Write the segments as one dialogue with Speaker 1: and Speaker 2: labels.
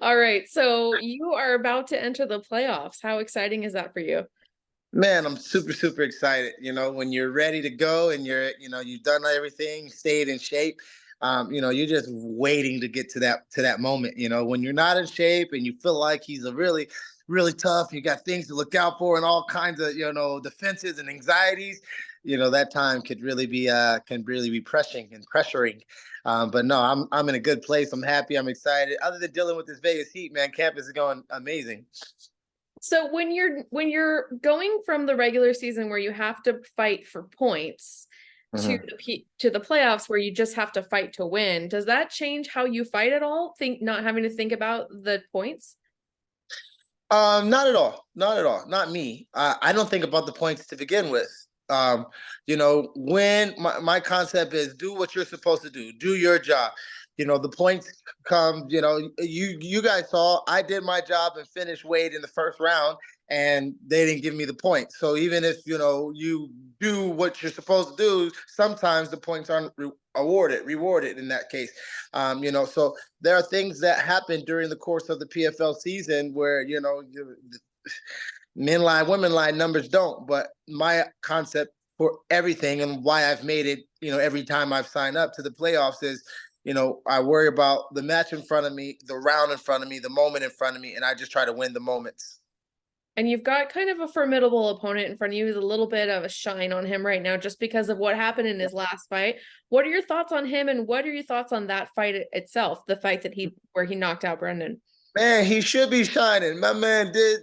Speaker 1: All right. So you are about to enter the playoffs. How exciting is that for you?
Speaker 2: Man, I'm super, super excited. When you're ready to go and you've done everything, stayed in shape. You're just waiting to get to that moment. When you're not in shape and you feel like he's a really, really tough, you got things to look out for and all kinds of defenses and anxieties. That time can really be pressuring. But no, I'm in a good place. I'm happy. I'm excited. Other than dealing with this Vegas heat, man, campus is going amazing.
Speaker 1: So when you're going from the regular season where you have to fight for points to
Speaker 2: Mhm.
Speaker 1: the playoffs where you just have to fight to win, does that change how you fight at all? Think not having to think about the points?
Speaker 2: Not at all. Not at all. Not me. I don't think about the points to begin with. When my concept is do what you're supposed to do your job. The points come, you guys saw I did my job and finished Wade in the first round, and they didn't give me the points. So even if you do what you're supposed to do, sometimes the points aren't rewarded in that case. So there are things that happen during the course of the PFL season where men lie, women lie, numbers don't. But my concept for everything and why I've made it, every time I've signed up to the playoffs is, I worry about the match in front of me, the round in front of me, the moment in front of me, and I just try to win the moments.
Speaker 1: And you've got kind of a formidable opponent in front of you with a little bit of a shine on him right now just because of what happened in his last fight. What are your thoughts on him and what are your thoughts on that fight itself, the fight that he where he knocked out Brendan?
Speaker 2: Man, he should be shining. My man did,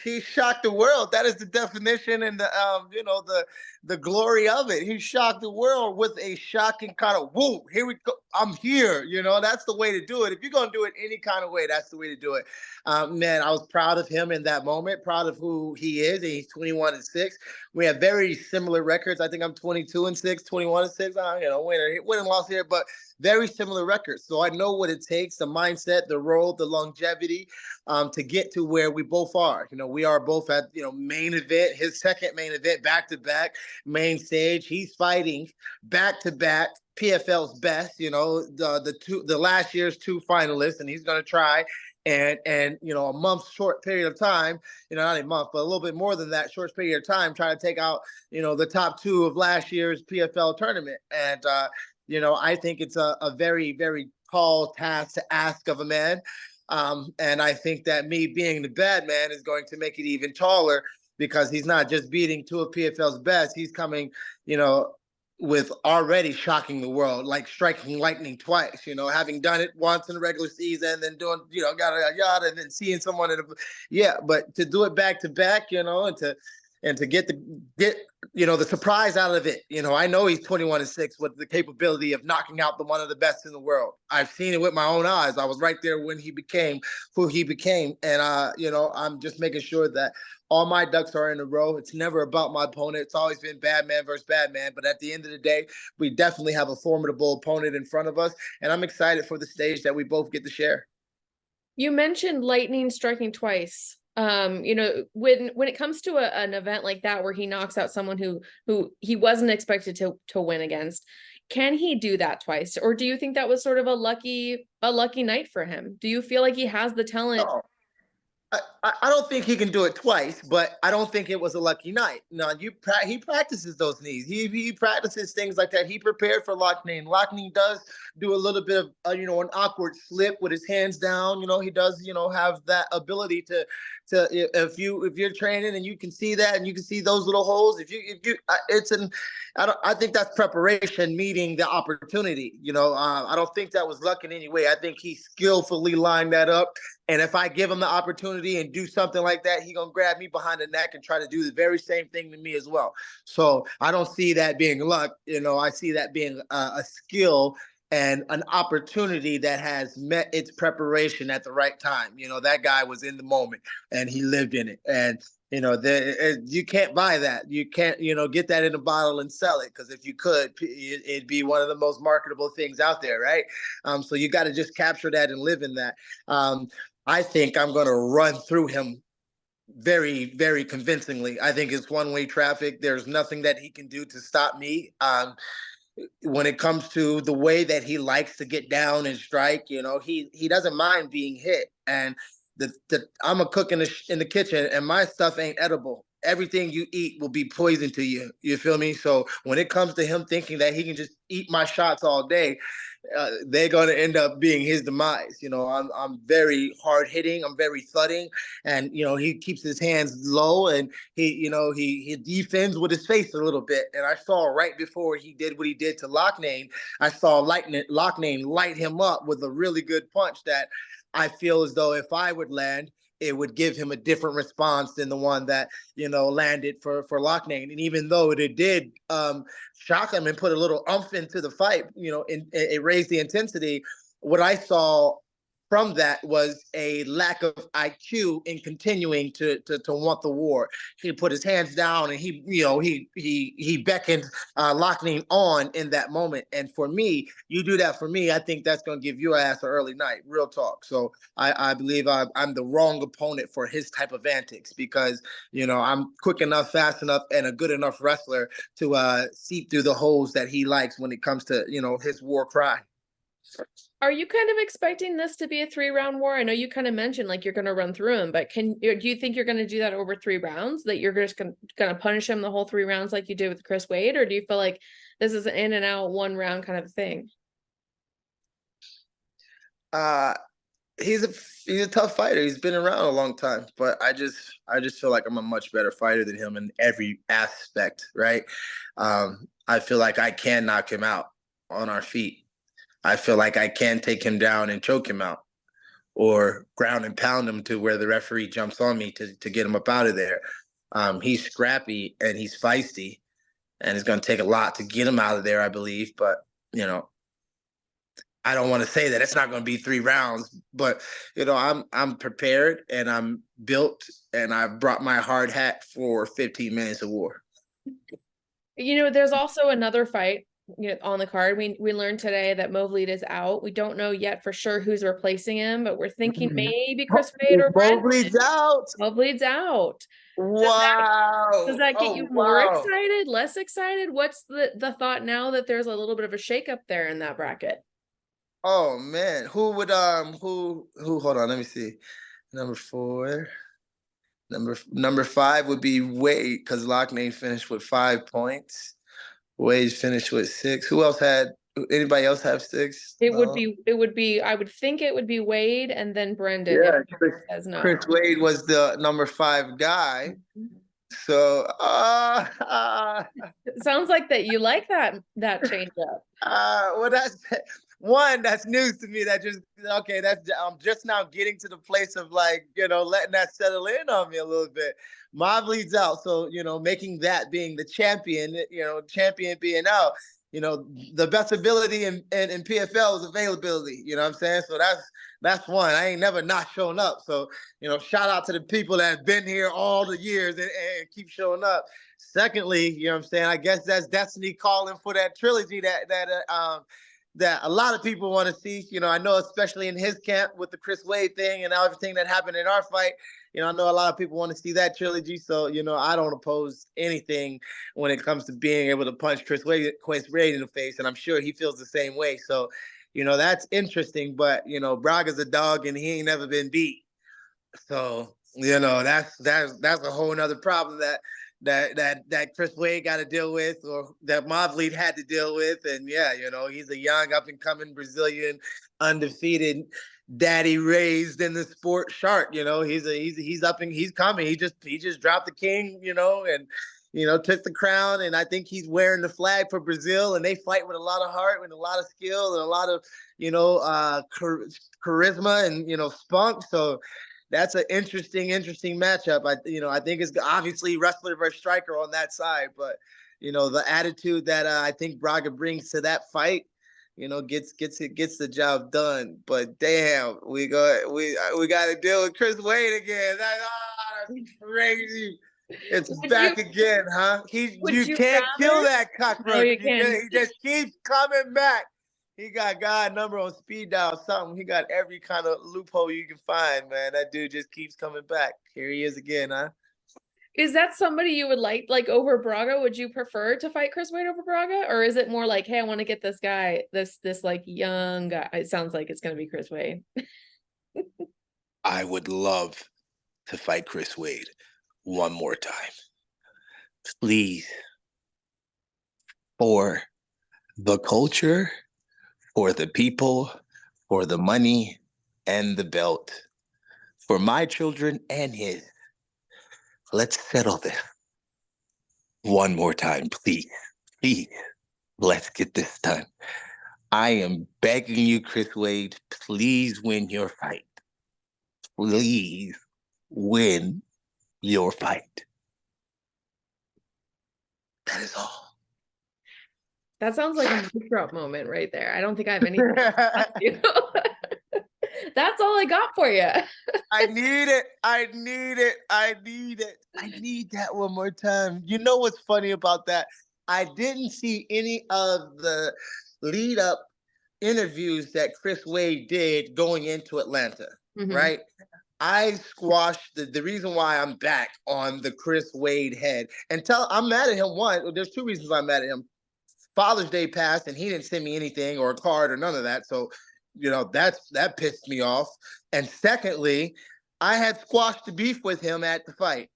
Speaker 2: he shocked the world. That is the definition and the glory of it. He shocked the world with a shocking kind of whoop. Here we go. I'm here. That's the way to do it. If you're gonna do it any kind of way, that's the way to do it. Man, I was proud of him in that moment. Proud of who he is. And he's 21-6. We have very similar records. I think I'm 22-6, 21-6. Win and loss here, but very similar records. So I know what it takes, the mindset, the role, the longevity, to get to where we both are. We are both at, main event, his second main event, back to back, main stage. He's fighting back to back PFL's best, the last year's two finalists, and he's going to try and a month's short period of time, not a month, but a little bit more than that short period of time, try to take out, the top two of last year's PFL tournament. And I think it's a very, very tall task to ask of a man. And I think that me being the bad man is going to make it even taller because he's not just beating two of PFL's best. He's coming, you know, with already shocking the world, like striking lightning twice, having done it once in the regular season, then doing, yada, yada, and then seeing someone in a, yeah, but to do it back to back, and to get the surprise out of it. I know he's 21-6 with the capability of knocking out the one of the best in the world. I've seen it with my own eyes. I was right there when he became who he became. And I'm just making sure that all my ducks are in a row. It's never about my opponent. It's always been bad man versus bad man. But at the end of the day, we definitely have a formidable opponent in front of us. And I'm excited for the stage that we both get to share.
Speaker 1: You mentioned lightning striking twice. When it comes to an event like that where he knocks out someone who he wasn't expected to win against, can he do that twice? Or do you think that was sort of a lucky night for him? Do you feel like he has the talent?
Speaker 2: No, I don't think he can do it twice, but I don't think it was a lucky night. No, he practices those knees. He practices things like that. He prepared for Lockney. Lockney does do a little bit of an awkward slip with his hands down. He does have that ability to if you're training and you can see that and you can see those little holes. If you it's an I think that's preparation meeting the opportunity. I don't think that was luck in any way. I think he skillfully lined that up, and if I give him the opportunity and do something like that, he gonna grab me behind the neck and try to do the very same thing to me as well. So I don't see that being luck. I see that being a skill and an opportunity that has met its preparation at the right time. That guy was in the moment and he lived in it. And you can't buy that. You can't, get that in a bottle and sell it, because if you could, it'd be one of the most marketable things out there, right? So you got to just capture that and live in that. I think I'm going to run through him very, very convincingly. I think it's one-way traffic. There's nothing that he can do to stop me. when it comes to the way that he likes to get down and strike, he doesn't mind being hit. And I'm a cook in the kitchen, and my stuff ain't edible. Everything you eat will be poison to you. You feel me? So when it comes to him thinking that he can just eat my shots all day, they're going to end up being his demise. I'm very hard hitting. I'm very thudding, and he keeps his hands low, and he defends with his face a little bit. And I saw right before he did what he did to Loughnane, I saw Loughnane light him up with a really good punch that I feel as though if I would land, it would give him a different response than the one that landed for Loughnane. And even though it did shock him and put a little umph into the fight, it raised the intensity. What I saw from that was a lack of IQ in continuing to want the war. He put his hands down, and he beckoned Loughnane on in that moment. And for me, you do that for me, I think that's going to give your ass an early night. Real talk. So I believe I'm the wrong opponent for his type of antics, because I'm quick enough, fast enough, and a good enough wrestler to see through the holes that he likes when it comes to his war cry.
Speaker 1: Are you kind of expecting this to be a 3-round war? I know you kind of mentioned like you're going to run through him, but do you think you're going to do that over 3 rounds? That you're just going to punish him the whole 3 rounds like you did with Chris Wade, or do you feel like this is an in and out 1 round kind of thing?
Speaker 2: He's a tough fighter. He's been around a long time, but I just feel like I'm a much better fighter than him in every aspect, right? I feel like I can knock him out on our feet. I feel like I can take him down and choke him out, or ground and pound him to where the referee jumps on me to get him up out of there. He's scrappy and he's feisty, and it's going to take a lot to get him out of there, I believe. But, I don't want to say that it's not going to be 3 rounds, but, I'm prepared, and I'm built, and I've brought my hard hat for 15 minutes of war.
Speaker 1: There's also another fight on the card. We learned today that Movlid is out. We don't know yet for sure who's replacing him, but we're thinking maybe Chris Wade or
Speaker 2: Movlid's out.
Speaker 1: Movlid's out.
Speaker 2: Wow.
Speaker 1: Does that get you more excited, less excited? What's the thought now that there's a little bit of a shakeup there in that bracket?
Speaker 2: Oh man, who would who hold on, let me see. Number 4. Number 5 would be Wade, because Loughnane finished with 5 points. Wade finished with 6. Who else had? Anybody else have 6?
Speaker 1: It would be. I would think it would be Wade and then Brendan.
Speaker 2: Yeah,
Speaker 1: says no.
Speaker 2: Chris Wade was the number 5 guy. So
Speaker 1: it sounds like that you like that change up.
Speaker 2: Well, that's news to me. I'm just now getting to the place of letting that settle in on me a little bit. Movlid's out, so making that being the champion, champion being out, the best ability in PFL is availability. You know what I'm saying? So that's one. I ain't never not shown up. So shout out to the people that have been here all the years and keep showing up. Secondly, what I'm saying, I guess that's destiny calling for that trilogy that a lot of people want to see. I know, especially in his camp with the Chris Wade thing and everything that happened in our fight, I know a lot of people want to see that trilogy. So, I don't oppose anything when it comes to being able to punch Chris Wade in the face. And I'm sure he feels the same way. So, that's interesting. But, Braga's a dog and he ain't never been beat. So, that's a whole nother problem that Chris Wade got to deal with, or that Movlid had to deal with. And yeah, he's a young up and coming Brazilian, undefeated, daddy raised in the sport shark. He's up and he's coming. He just dropped the king, and took the crown. And I think he's wearing the flag for Brazil, and they fight with a lot of heart, with a lot of skill, and a lot of charisma and spunk. So that's an interesting matchup. I think it's obviously wrestler versus striker on that side, but the attitude that I think Braga brings to that fight, gets the job done. But damn, we got to deal with Chris Wade again. That's crazy. It's back again, huh? You can't kill that cockroach.
Speaker 1: No, you can't.
Speaker 2: He just keeps coming back. He got God number on speed dial, something. He got every kind of loophole you can find, man. That dude just keeps coming back. Here he is again, huh?
Speaker 1: Is that somebody you would like over Braga? Would you prefer to fight Chris Wade over Braga? Or is it more like, hey, I want to get this guy, this like young guy? It sounds like it's gonna be Chris Wade.
Speaker 2: I would love to fight Chris Wade one more time. Please. For the culture, for the people, for the money and the belt, for my children and his. Let's settle this one more time, please. Please, let's get this done. I am begging you, Chris Wade, please win your fight. Please win your fight. That is all.
Speaker 1: That sounds like a mic drop moment right there. I don't think I have anything to ask you. That's all I got for you.
Speaker 2: I need it. I need it. I need it. I need that one more time. You know what's funny about that? I didn't see any of the lead up interviews that Chris Wade did going into Atlanta, right? I squashed the reason why I'm back on the Chris Wade head. And I'm mad at him. One, there's two reasons I'm mad at him. Father's Day passed and he didn't send me anything or a card or none of that. So, that pissed me off. And secondly, I had squashed the beef with him at the fight.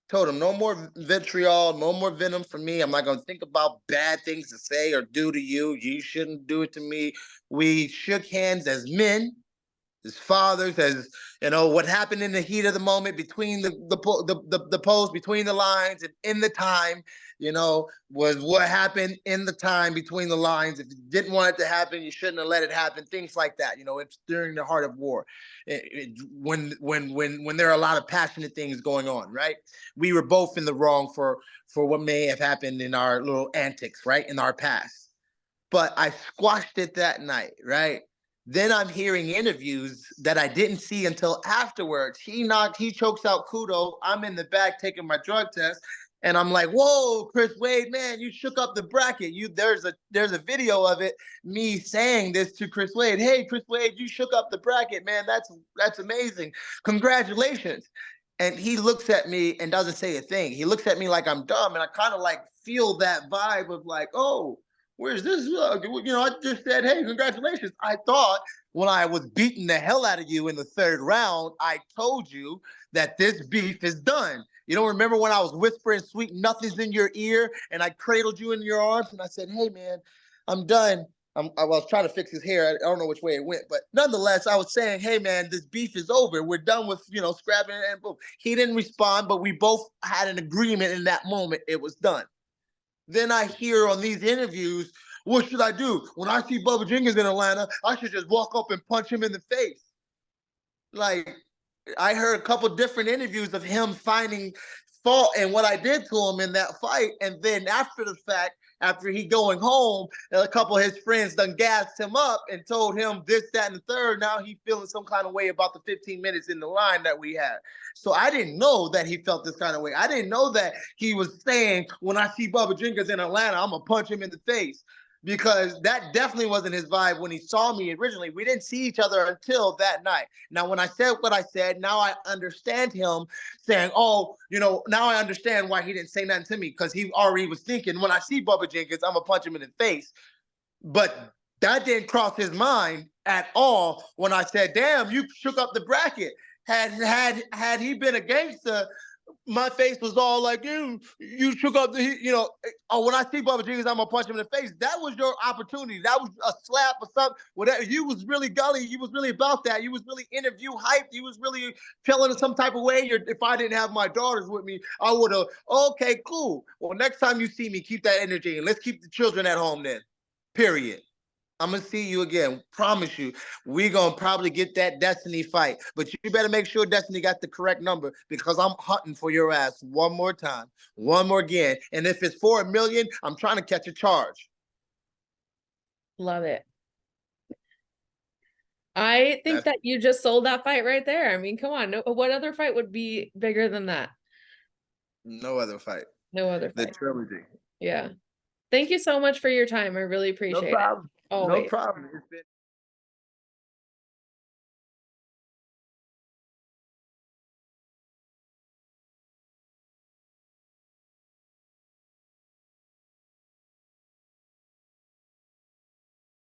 Speaker 2: Told him no more vitriol, no more venom for me. I'm not going to think about bad things to say or do to you. You shouldn't do it to me. We shook hands as men, as fathers, as what happened in the heat of the moment between the post, between the lines, and in the time, was what happened in the time between the lines. If you didn't want it to happen, you shouldn't have let it happen. Things like that. It's during the heart of war, when there are a lot of passionate things going on. Right? We were both in the wrong for what may have happened in our little antics, right, in our past. But I squashed it that night, right? Then I'm hearing interviews that I didn't see until afterwards. He chokes out Kudo. I'm in the back taking my drug test. And I'm like, whoa, Chris Wade, man, you shook up the bracket. There's a video of it, me saying this to Chris Wade. Hey, Chris Wade, you shook up the bracket, man. That's amazing. Congratulations. And he looks at me and doesn't say a thing. He looks at me like I'm dumb. And I kind of like feel that vibe of like, oh, where's this? I just said, hey, congratulations. I thought when I was beating the hell out of you in the third round, I told you that this beef is done. You don't remember when I was whispering sweet nothings in your ear and I cradled you in your arms and I said, hey, man, I'm done. I was trying to fix his hair. I don't know which way it went, but nonetheless, I was saying, hey, man, this beef is over. We're done with, scrapping and boom. He didn't respond, but we both had an agreement in that moment. It was done. Then I hear on these interviews, what should I do? When I see Bubba Jenkins in Atlanta, I should just walk up and punch him in the face. Like, I heard a couple different interviews of him finding fault in what I did to him in that fight. And then after the fact, after he going home, a couple of his friends done gassed him up and told him this, that, and the third. Now he feeling some kind of way about the 15 minutes in the line that we had. So I didn't know that he felt this kind of way. I didn't know that he was saying, when I see Bubba Jenkins in Atlanta, I'm going to punch him in the face. Because that definitely wasn't his vibe when he saw me originally. We didn't see each other until that night. Now, when I said what I said, now I understand him saying, oh, now I understand why he didn't say nothing to me, because he already was thinking, when I see Bubba Jenkins, I'm going to punch him in the face. But that didn't cross his mind at all when I said, damn, you shook up the bracket. Had he been a gangster, my face was all like, you shook up the, oh, when I see Bubba Jenkins, I'm going to punch him in the face. That was your opportunity. That was a slap or something. Whatever. You was really gully. You was really about that. You was really interview hyped. You was really feeling in some type of way. If I didn't have my daughters with me, I would have, okay, cool. Well, next time you see me, keep that energy and let's keep the children at home then. Period. I'm going to see you again. Promise you. We're going to probably get that Destiny fight. But you better make sure Destiny got the correct number, because I'm hunting for your ass one more time. One more again. And if it's for $1 million, I'm trying to catch a charge.
Speaker 1: Love it. I think that you just sold that fight right there. I mean, come on. No, what other fight would be bigger than that?
Speaker 2: No other fight.
Speaker 1: No other fight.
Speaker 2: The trilogy.
Speaker 1: Yeah. Thank you so much for your time. I really appreciate it.
Speaker 2: No problem.
Speaker 1: Always.
Speaker 2: No problem. It's been